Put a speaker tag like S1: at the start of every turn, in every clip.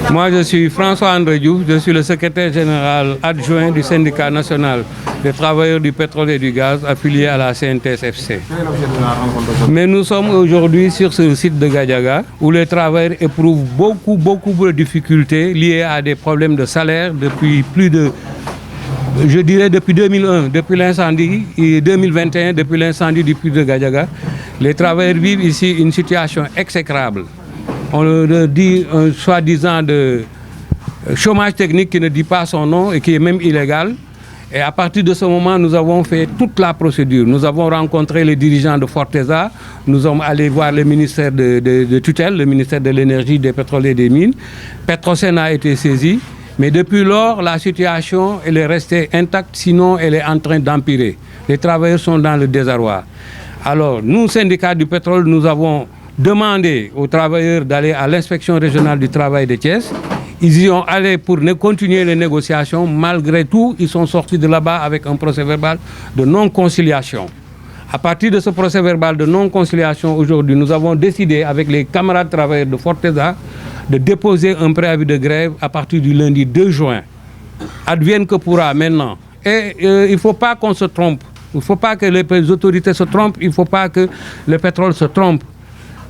S1: Moi, je suis François-André Diouf, je suis le secrétaire général adjoint du syndicat national des travailleurs du pétrole et du gaz affilié à la CNTS-FC. Mais nous sommes aujourd'hui sur ce site de Gadiaga où les travailleurs éprouvent beaucoup de difficultés liées à des problèmes de salaire depuis depuis 2001, depuis l'incendie, et 2021, depuis l'incendie du puits de Gadiaga. Les travailleurs vivent ici une situation exécrable. On leur dit un soi-disant de chômage technique qui ne dit pas son nom et qui est même illégal. Et à partir de ce moment, nous avons fait toute la procédure. Nous avons rencontré les dirigeants de Forteza, nous sommes allés voir le ministère de tutelle, le ministère de l'énergie, des pétroles et des mines. Petrosen a été saisi, mais depuis lors, la situation elle est restée intacte, sinon elle est en train d'empirer. Les travailleurs sont dans le désarroi. Alors, nous, syndicats du pétrole, nous avons demandé aux travailleurs d'aller à l'inspection régionale du travail de Thiès. Ils y ont allé pour continuer les négociations. Malgré tout, ils sont sortis de là-bas avec un procès-verbal de non-conciliation. À partir de ce procès-verbal de non-conciliation, aujourd'hui, nous avons décidé avec les camarades travailleurs de Forteza de déposer un préavis de grève à partir du lundi 2 juin. Advienne que pourra maintenant. Et il ne faut pas qu'on se trompe. Il ne faut pas que les autorités se trompent. Il ne faut pas que le pétrole se trompe.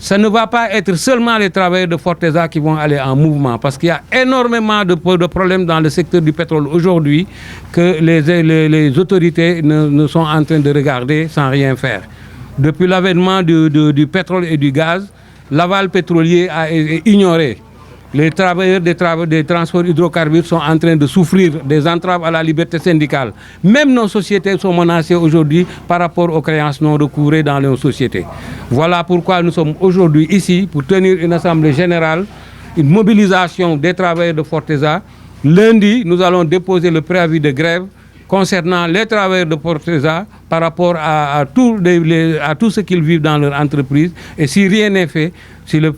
S1: Ça ne va pas être seulement les travailleurs de Forteza qui vont aller en mouvement parce qu'il y a énormément de problèmes dans le secteur du pétrole aujourd'hui que les autorités ne sont en train de regarder sans rien faire. Depuis l'avènement du pétrole et du gaz, l'aval pétrolier a été ignoré. Les travailleurs des transports hydrocarbures sont en train de souffrir des entraves à la liberté syndicale. Même nos sociétés sont menacées aujourd'hui par rapport aux créances non recouvrées dans nos sociétés. Voilà pourquoi nous sommes aujourd'hui ici pour tenir une assemblée générale, une mobilisation des travailleurs de Forteza. Lundi, nous allons déposer le préavis de grève concernant les travailleurs de Forteza par rapport à tout ce qu'ils vivent dans leur entreprise. Et si rien n'est fait, si le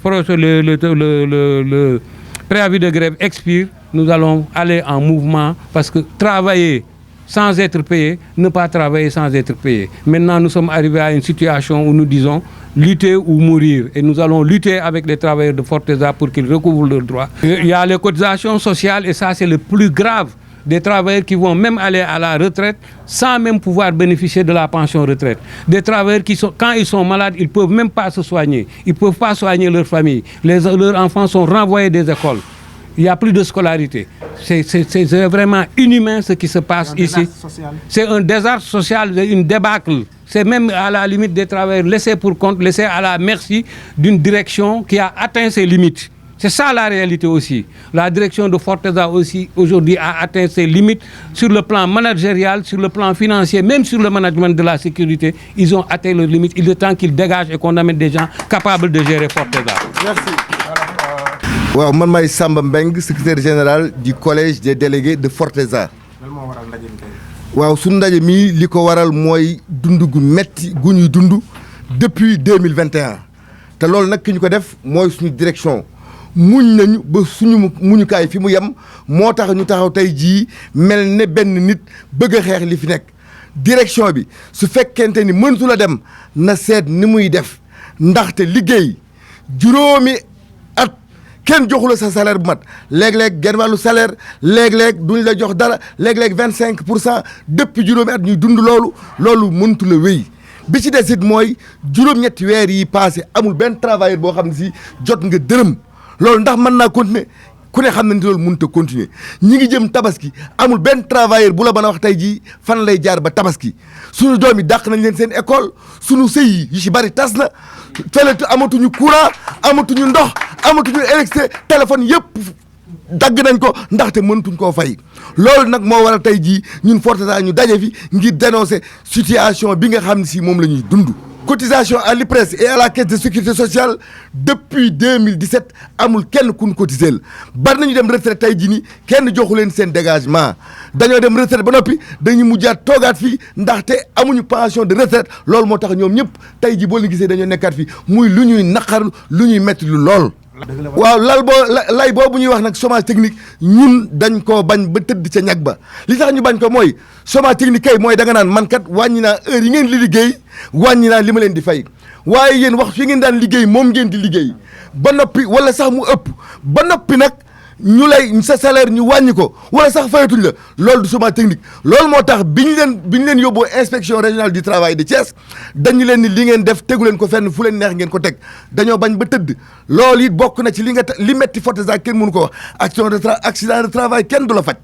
S1: préavis de grève expire, nous allons aller en mouvement parce que travailler sans être payé, ne pas travailler sans être payé. Maintenant, nous sommes arrivés à une situation où nous disons lutter ou mourir. Et nous allons lutter avec les travailleurs de Forteza pour qu'ils recouvrent leurs droits. Il y a les cotisations sociales et ça, c'est le plus grave. Des travailleurs qui vont même aller à la retraite sans même pouvoir bénéficier de la pension retraite. Des travailleurs qui, quand ils sont malades, ils ne peuvent même pas se soigner. Ils ne peuvent pas soigner leur famille. Leurs enfants sont renvoyés des écoles. Il n'y a plus de scolarité. C'est vraiment inhumain ce qui se passe ici. C'est un désastre social, une débâcle. C'est même à la limite des travailleurs laissés pour compte, laissés à la merci d'une direction qui a atteint ses limites. C'est ça la réalité aussi. La direction de Forteza aussi aujourd'hui a atteint ses limites sur le plan managérial, sur le plan financier, même sur le management de la sécurité. Ils ont atteint leurs limites. Il est temps qu'ils dégagent et qu'on amène des gens capables de gérer Forteza.
S2: Merci. Waaw man maay Samba Mbeng secrétaire général du collège des délégués de Forteza. waaw suñu ndaje mii li ko waral mooy dund gu metti gu ñuy dund depuis 2021 te loolu nag ki ñu ko def mooy suñu direction. muñ nañu ba suñu muñukaay fi mu yem moo tax ñu taxaw tey jii mel ne benn nit bëgg a xeex li fi nekk direction bi su fekkente ni mëntu la dem na seet ni muy def ndaxte liggéey juróomi at kenn joxu la sa salaire bu mat léeg-léeg genn wàllu salaire léeg-léeg duñ la jox dara léeg-léeg 25% depuis juróomi at ñuy dund loolu mëntu la wéy bi ci des it mooy juróom-ñetti weer yi passé amul benn travailleur boo xam ne si jot nga dërëm. loolu ndax mën naa continuer ku ne xam na ni loolu mënut a continuer ñi ngi jëm tabaski amul benn travailleur bu la mën a wax tey jii fan lay jaar ba tabaski suñu doom yi dàq nañ leen seen école suñu sëy yi ci bari tas na fële amatuñu courant amatuñu ndox amatuñu électricité téléphone yëpp dagg nañ ko ndaxte mëntuñ koo fay loolu nag moo waral tey jii ñun Forteza ñu daje fi ngir dénoncer situation bi nga xam ne si moom la ñuy dund. Cotisation à l'IPRES et à la caisse de sécurité sociale depuis 2017 amul kenn kun cotisel bari nañu dem retraite tey jii nii kenn joxu leen seen dégagement dañoo dem retraite ba noppi dañu mujjaat toogaat fii ndaxte amuñu pension de retraite loolu moo tax ñoom ñëpp tey jii boo leen gisee dañoo nekkaat fii muy lu ñuy naqar lu ñuy metti lu lool. waaw lay boobu ñuy wax nag chômage technique ñun dañ koo bañ ba tëdd ca ñag ba li tax ñu bañ ko mooy chômage technique kay mooy da nga naan man kat wàññi naa heure yi ngeen di liggéey wàññi naa li ma leen di fay waaye yéen wax fi ngeen daan liggéey moom ngeen di liggéey ba noppi wala sax mu ëpp ba noppi nag ñu lay sa salaire ñu wàññi ko wala sax fayatuñ la loolu du chômage technique loolu moo tax bi ñu leen yóbboo inspection régionale du travail de Thiès dañu leen ni li ngeen def tegu leen ko fenn fu leen neex ngeen ko teg dañoo bañ ba tëdd loolu it bokk na ci li metti Forteza kenn mënu ko wax accident de travail kenn du la faj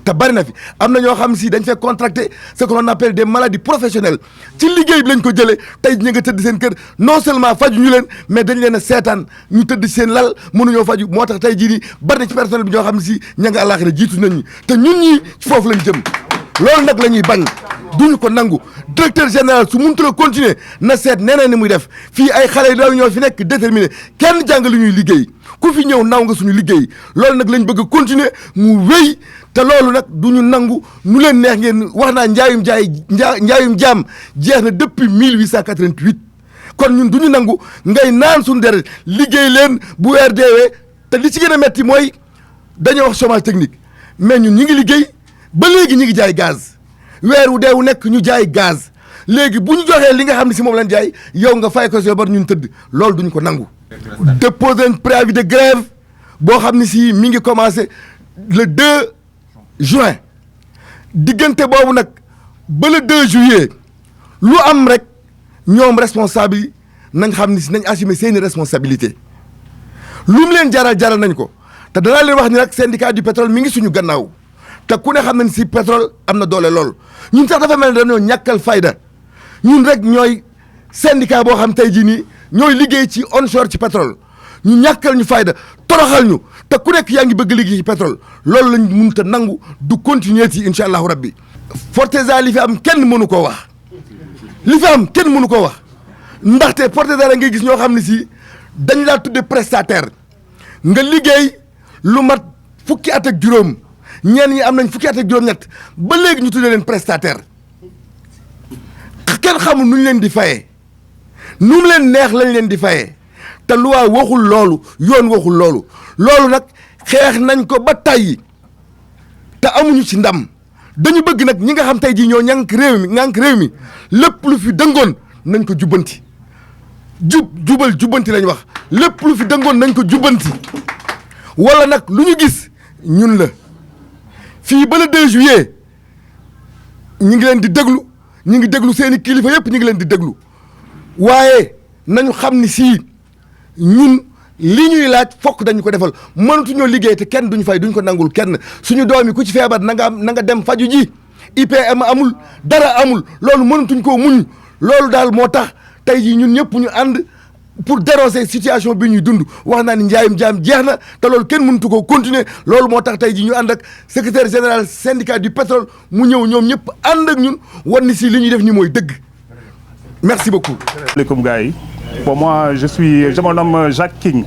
S2: te bari na fi am na ñoo xam si dañ fay contracté ce que l'on appelle des maladies professionnelles ci liggéey bi lañ ko jëlee tey ñu nga tëdd seen kër non seulement faju ñu leen mais dañ leen a seetaan ñu tëdd seen lal mënuñoo faju moo tax tey jii nii bari na ci personnel bi ñoo xam ne si ña nga àllaaxira jiitu nañ ñi te ñun ñii foofu lañ jëm loolu nag la ñuy bañ duñu ko nangu directeur général su mënut a continuer na seet neneen ni muy def fii ay xale yu ñoo fi nekk déterminé kenn jàng lu ñuy liggéey ku fi ñëw naw nga suñu liggéey loolu nag lañ bëgg a continuer mu wéy te loolu nag du ñu nangu nu leen neex ngeen wax naa njaayum jaam jeex na depuis 1888 kon ñun du ñu nangu ngay naan suñu deret liggéey leen bu weer deewee te li ci gën a metti mooy dañoo wax chômage technique mais ñun ñi ngi liggéey ba léegi ñi ngi jaay gaz weer wu deewu nekk ñu jaay gaz léegi bu ñu joxee li nga xam ne si moom lañ jaay yow nga fay ko si bar ñun tëdd loolu duñu ko nangu déposer un préavis de grève boo xam ne si mi ngi commencé le 2 juin diggante boobu nag ba le 2 juillet lu am rek ñoom responsable yi nañ xam ni si nañ assumer seeni responsabilité lu mu leen jaral nañ ko te danaa leen wax ni nag syndicat du pétrole mi ngi suñu gannaaw te ku ne xam nañ si pétrole am na doole lool ñun sax dafa mel ne dañoo ñàkkal fayda ñun rek ñooy syndicat boo xam tey jii nii ñooy liggéey ci onshore ci pétrole ñu ñàkkal ñu fayda toroxal ñu te ku nekk yaa ngi bëgg liggéey ci pétrole loolu lañ mënut a nangu du continuer ci incha allahu rabbi Forteza li fi am kenn mënu koo wax li fi am kenn mënu koo wax ndaxte Forteza la ngay gis ñoo xam ne si dañ laa tudde prestataire nga liggéey lu mat fukki at ak juróom ñenn ñi am nañ fukki at ak juróom-ñett ba léegi ñu tuddee leen prestataire kenn xamul nu ñu leen di fayee nu mu leen neex lañ leen di fayee te loi waxul loolu yoon waxul loolu loolu nag xeex nañ ko ba tàyyi te amuñu ci ndam dañu bëgg nag ñi nga xam tey jii ñoo ñànk réew mi lépp lu fi dëngoon nañ ko jubbanti jubbanti lañ wax lépp lu fi dëngoon nañ ko jubbanti wala nag lu ñu gis ñun la fii ba le 2 juillet ñi ngi leen di déglu ñi ngi déglu seeni kilifa yëpp ñi ngi leen di déglu waaye nañu xam ni sii ñun li ñuy laaj fokk dañu ko defal mënatuñoo liggéey te kenn duñu fay duñ ko nangul kenn suñu doom yi ku ci feebar na nga dem faju ji IPM amul dara amul loolu mënatuñ koo muñ loolu daal moo tax tey jii ñun ñëpp ñu ànd pour dénoncer situation bi ñuy dund wax naa ni njaayum jaam jeex na te loolu kenn mënatu koo continuer loolu moo tax tey jii ñu ànd ak secrétaire général syndicat du pétrole mu ñëw ñoom ñëpp ànd ak ñun wan ni si li ñuy def ni mooy dëgg merci beaucoup.
S3: Asalaamaaleykum gars yi. Bon, moi, je me nomme Jacques King,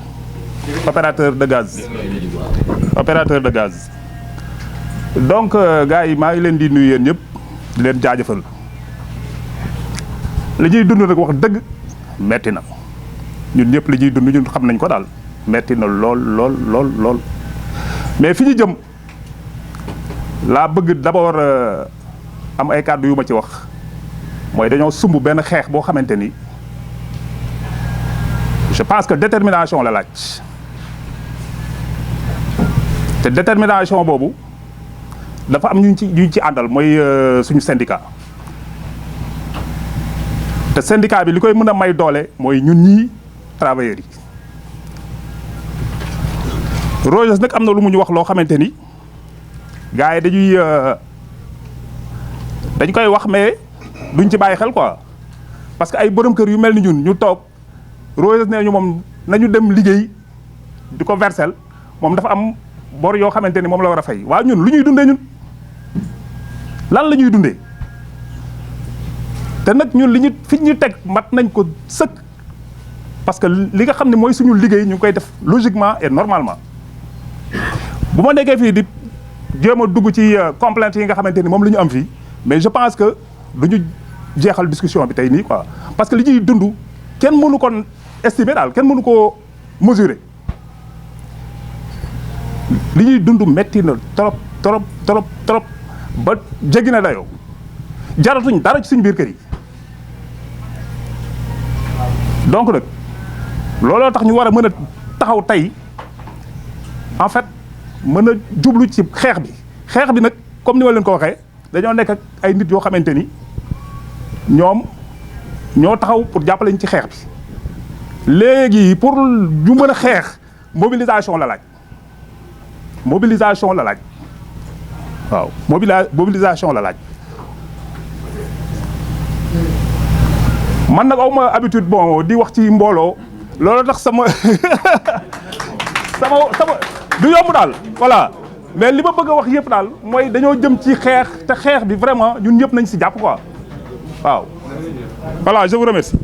S3: opérateur de gaz. Opérateur de gaz. Donc, gars yi maa ngi leen di nuyu yéen ñëpp di leen jaajëfal li ñuy dund nag wax dëgg metti na ñun ñëpp li ñuy dund ñun xam nañ ko daal metti na lool mais fi ñu jëm laa bëgg d'abord am ay kàddu yu ma ci wax mooy dañoo sumb benn xeex boo xamante ni. Je pense que détermination la laaj te détermination boobu dafa am ñu ci àndal mooy suñu syndicat te syndicat bi li koy mën a may doole mooy ñun ñii travailleurs yi. Rogers nag am na lu mu ñu wax loo xamante ni gars yi dañ koy wax mais duñ ci bàyyi xel quoi parce que ay borom kër yu mel ni ñun ñu toog. Rogers nee ñu moom nañu dem liggéey di ko versel moom dafa am bor yoo xamante ni moom la war a fay waaw ñun lu ñuy dundee ñun lan la ñuy dundee te nag ñun li ñu fi ñu teg mat nañ ko sëkk parce que li nga xam ne mooy suñu liggéey ñu ngi koy def logiquement et normalement bu ma nekkee fii di jéem a dugg ci complaintes yi nga xamante ni moom la ñu am fii mais je pense que du ñu jeexal discussion bi tey nii quoi parce que li ñuy dund kenn mënu ko estimer daal kenn mënu koo mesurer li ñuy dund metti na trop ba jéggi na dayoo jaratuñ dara ci suñu biir kër yi donc nag looloo tax ñu war a mën a taxaw tey en fait mën a jublu ci xeex bi nag comme ni ma leen ko waxee dañoo nekk ak ay nit yoo xamante ni ñoom ñoo taxaw pour jàppale ñu ci xeex bi léegi pour ñu mën a xeex mobilisation la laaj waaw mobilisation la laaj man nag awma habitude bon di wax ci mbooloo loolu tax sama du yomb daal voilà mais li ma bëgg a wax yëpp daal mooy dañoo jëm ci xeex te xeex bi vraiment ñun ñëpp nañ si jàpp quoi waaw voilà je vous remercie